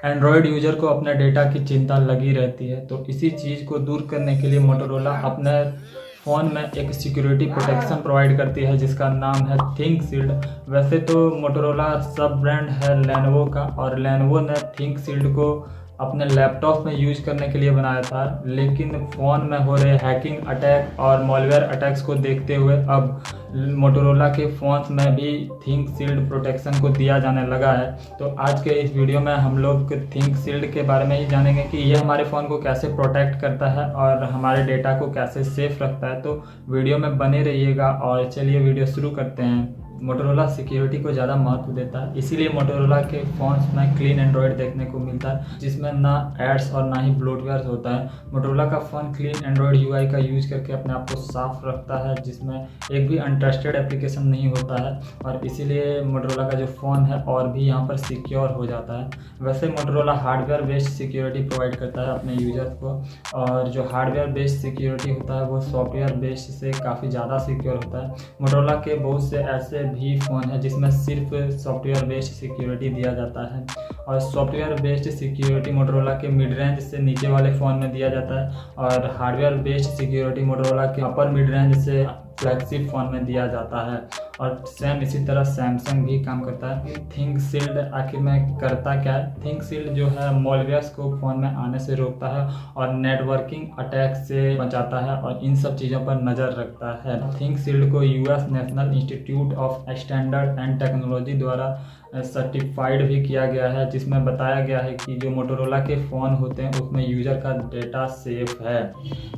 Android user को अपने data की चिंता लगी रहती है, तो इसी चीज़ को दूर करने के लिए मोटोरोला अपने फ़ोन में एक सिक्योरिटी प्रोटेक्शन प्रोवाइड करती है जिसका नाम है थिंकशील्ड। वैसे तो मोटोरोला सब ब्रांड है लेनोवो का, और लेनोवो ने थिंकशील्ड को अपने लैपटॉप में यूज करने के लिए बनाया था, लेकिन फ़ोन में हो रहे हैकिंग अटैक और मॉलवेयर अटैक्स को देखते हुए अब मोटोरोला के फ़ोन्स में भी थिंकशील्ड प्रोटेक्शन को दिया जाने लगा है। तो आज के इस वीडियो में हम लोग थिंकशील्ड के बारे में ही जानेंगे कि ये हमारे फ़ोन को कैसे प्रोटेक्ट करता है और हमारे डेटा को कैसे सेफ रखता है। तो वीडियो में बने रहिएगा और चलिए वीडियो शुरू करते हैं। मोटोरोला सिक्योरिटी को ज़्यादा महत्व देता है, इसीलिए मोटोरोला के फ़ोन्स में क्लीन एंड्रॉयड देखने को मिलता है जिसमें ना एड्स और ना ही ब्लोटवेयर होता है। मोटोरोला का फ़ोन क्लीन एंड्रॉयड यूआई का यूज करके अपने आप को साफ रखता है जिसमें एक भी अनट्रस्टेड एप्लीकेशन नहीं होता है, और इसीलिए मोटोरोला का जो फ़ोन है और भी यहाँ पर सिक्योर हो जाता है। वैसे Motorola hardware based security provide करता है अपने यूजर्स को, और जो हार्डवेयर बेस्ड सिक्योरिटी होता है वो सॉफ्टवेयर बेस्ड से काफ़ी ज़्यादा सिक्योर होता है। मोटोरोला के बहुत से ऐसे भी फ़ोन है जिसमें सिर्फ सॉफ्टवेयर बेस्ड सिक्योरिटी दिया जाता है, और सॉफ्टवेयर बेस्ड सिक्योरिटी मोटोरोला के मिड रेंज से नीचे वाले फ़ोन में दिया जाता है, और हार्डवेयर बेस्ड सिक्योरिटी मोटोरोला के अपर मिड रेंज से फ्लैगशिप फ़ोन में दिया जाता है। और सेम इसी तरह सैमसंग भी काम करता है। थिंकशील्ड आखिर में करता क्या है? थिंकशील्ड जो है मॉलवेयर्स को फ़ोन में आने से रोकता है और नेटवर्किंग अटैक से बचाता है और इन सब चीज़ों पर नज़र रखता है। थिंकशील्ड को US national institute of standard and technology द्वारा सर्टिफाइड भी किया गया है, जिसमें बताया गया है कि जो मोटोरोला के फ़ोन होते हैं उसमें यूज़र का डेटा सेफ है।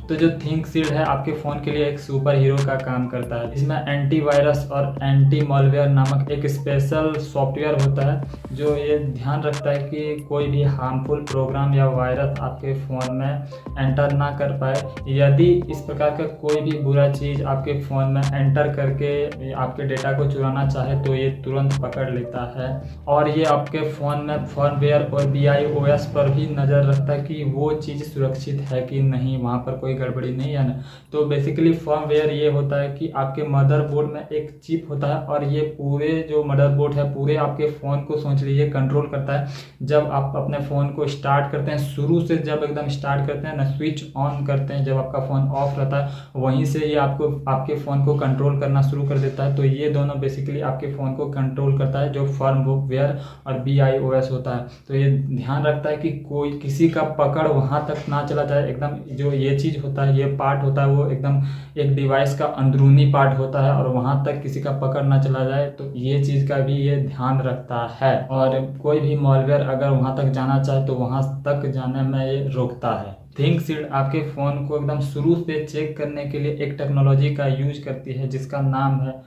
तो जो थिंकशील्ड है आपके फ़ोन के लिए एक सुपर हीरो का काम करता है। इसमें एंटीवायरस और एंटी मॉलवेयर नामक एक स्पेशल सॉफ्टवेयर होता है जो ये ध्यान रखता है कि कोई भी हार्मफुल प्रोग्राम या वायरस आपके फ़ोन में एंटर ना कर पाए। यदि इस प्रकार का कोई भी बुरा चीज़ आपके फ़ोन में एंटर करके आपके डेटा को चुराना चाहे तो ये तुरंत पकड़ लेता है, और ये आपके फ़ोन में फर्मवेयर और BIOS पर भी नज़र रखता है कि वो चीज़ सुरक्षित है कि नहीं, वहाँ पर कोई गड़बड़ी नहीं है ना। तो बेसिकली फर्मवेयर ये होता है कि आपके मदरबोर्ड में एक चिप होता है, और ये पूरे जो मदरबोर्ड है पूरे आपके फ़ोन को समझ लीजिए कंट्रोल करता है। जब आप अपने फ़ोन को स्टार्ट करते हैं, शुरू से जब एकदम स्टार्ट करते हैं ना, स्विच ऑन करते हैं, जब आपका फ़ोन ऑफ रहता है वहीं से ये आपको आपके फ़ोन को कंट्रोल करना शुरू कर देता है। तो ये दोनों बेसिकली आपके फ़ोन को कंट्रोल करता है, जो फर्मवेयर और BIOS होता है। तो ये ध्यान रखता है कि कोई किसी का पकड़ वहाँ तक ना चला जाए। एकदम जो ये चीज़ होता है, ये पार्ट होता है, वो एकदम एक डिवाइस का अंदरूनी पार्ट होता है और वहाँ तक किसी का पकड़ ना चला जाए, तो ये चीज़ का भी ये ध्यान रखता है। और कोई भी मॉलवेयर अगर वहाँ तक जाना चाहे तो वहाँ तक जाने में ये रोकता है। थिंकशील्ड आपके फ़ोन को एकदम शुरू से चेक करने के लिए एक टेक्नोलॉजी का यूज करती है जिसका नाम है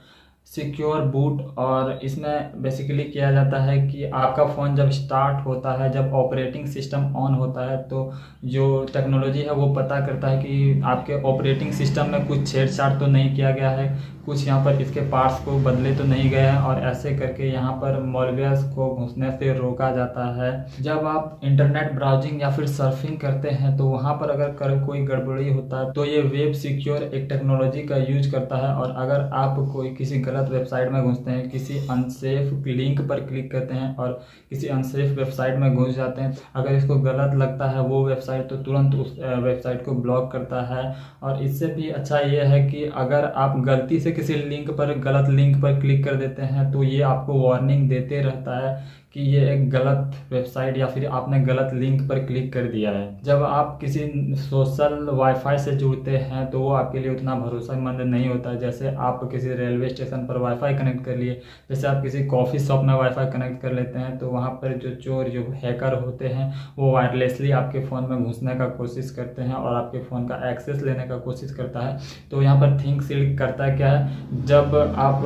सिक्योर बूट। और इसमें बेसिकली किया जाता है कि आपका फ़ोन जब स्टार्ट होता है, जब ऑपरेटिंग सिस्टम ऑन होता है, तो जो टेक्नोलॉजी है वो पता करता है कि आपके ऑपरेटिंग सिस्टम में कुछ छेड़छाड़ तो नहीं किया गया है, कुछ यहाँ पर इसके पार्ट्स को बदले तो नहीं गए हैं, और ऐसे करके यहाँ पर मॉलवेयर्स को घुसने से रोका जाता है। जब आप इंटरनेट ब्राउजिंग या फिर सर्फिंग करते हैं तो वहाँ पर अगर कोई गड़बड़ी होता है तो ये वेब सिक्योर एक टेक्नोलॉजी का यूज करता है, और अगर आप कोई किसी गलत वेबसाइट में घुसते हैं, किसी अनसेफ लिंक पर क्लिक करते हैं और किसी अनसेफ वेबसाइट में घुस जाते हैं, अगर इसको गलत लगता है वो वेबसाइट तो तुरंत उस वेबसाइट को ब्लॉक करता है। और इससे भी अच्छा ये है कि अगर आप गलती से किसी लिंक पर गलत लिंक पर क्लिक कर देते हैं तो ये आपको वार्निंग देते रहता है कि ये एक गलत वेबसाइट या फिर आपने गलत लिंक पर क्लिक कर दिया है। जब आप किसी सोशल वाईफाई से जुड़ते हैं तो वो आपके लिए उतना भरोसेमंद नहीं होता है। जैसे आप किसी रेलवे स्टेशन पर वाईफाई कनेक्ट कर लिए, जैसे आप किसी कॉफ़ी शॉप में वाईफाई कनेक्ट कर लेते हैं, तो वहाँ पर जो चोर जो हैकर होते हैं वो वायरलेसली आपके फ़ोन में घुसने का कोशिश करते हैं और आपके फ़ोन का एक्सेस लेने का कोशिश करता है। तो यहाँ पर थिंकशील्ड करता क्या है, जब आप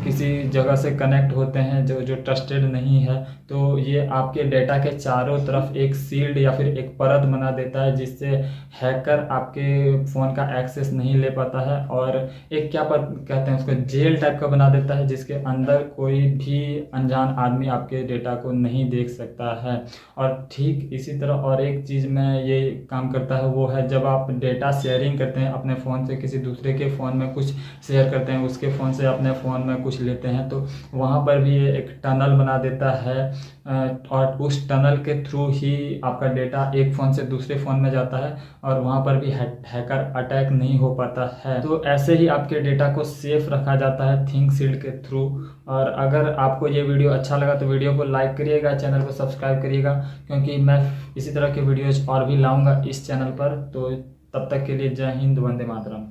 किसी जगह से कनेक्ट होते हैं जो ट्रस्टेड नहीं है, तो ये आपके डेटा के चारों तरफ एक शील्ड या फिर एक परत बना देता है जिससे हैकर आपके फ़ोन का एक्सेस नहीं ले पाता है, और एक क्या कहते हैं उसको, जेल टाइप का बना देता है जिसके अंदर कोई भी अनजान आदमी आपके डेटा को नहीं देख सकता है। और ठीक इसी तरह और एक चीज़ में ये काम करता है, वो है जब आप डेटा शेयरिंग करते हैं अपने फ़ोन से किसी दूसरे के फ़ोन में कुछ शेयर करते हैं, उसके फ़ोन से अपने फ़ोन में कुछ लेते हैं, तो वहाँ पर भी ये एक टनल बना देता है और उस टनल के थ्रू ही आपका डेटा एक फ़ोन से दूसरे फ़ोन में जाता है और वहाँ पर भी हैकर अटैक नहीं हो पाता है। तो ऐसे ही आपके डेटा को सेफ रखा जाता है थिंगशील्ड के थ्रू। और अगर आपको ये वीडियो अच्छा लगा तो वीडियो को लाइक करिएगा, चैनल को सब्सक्राइब करिएगा, क्योंकि मैं इसी तरह के वीडियोज़ और भी लाऊंगा इस चैनल पर। तो तब तक के लिए जय हिंद, वंदे मातरम।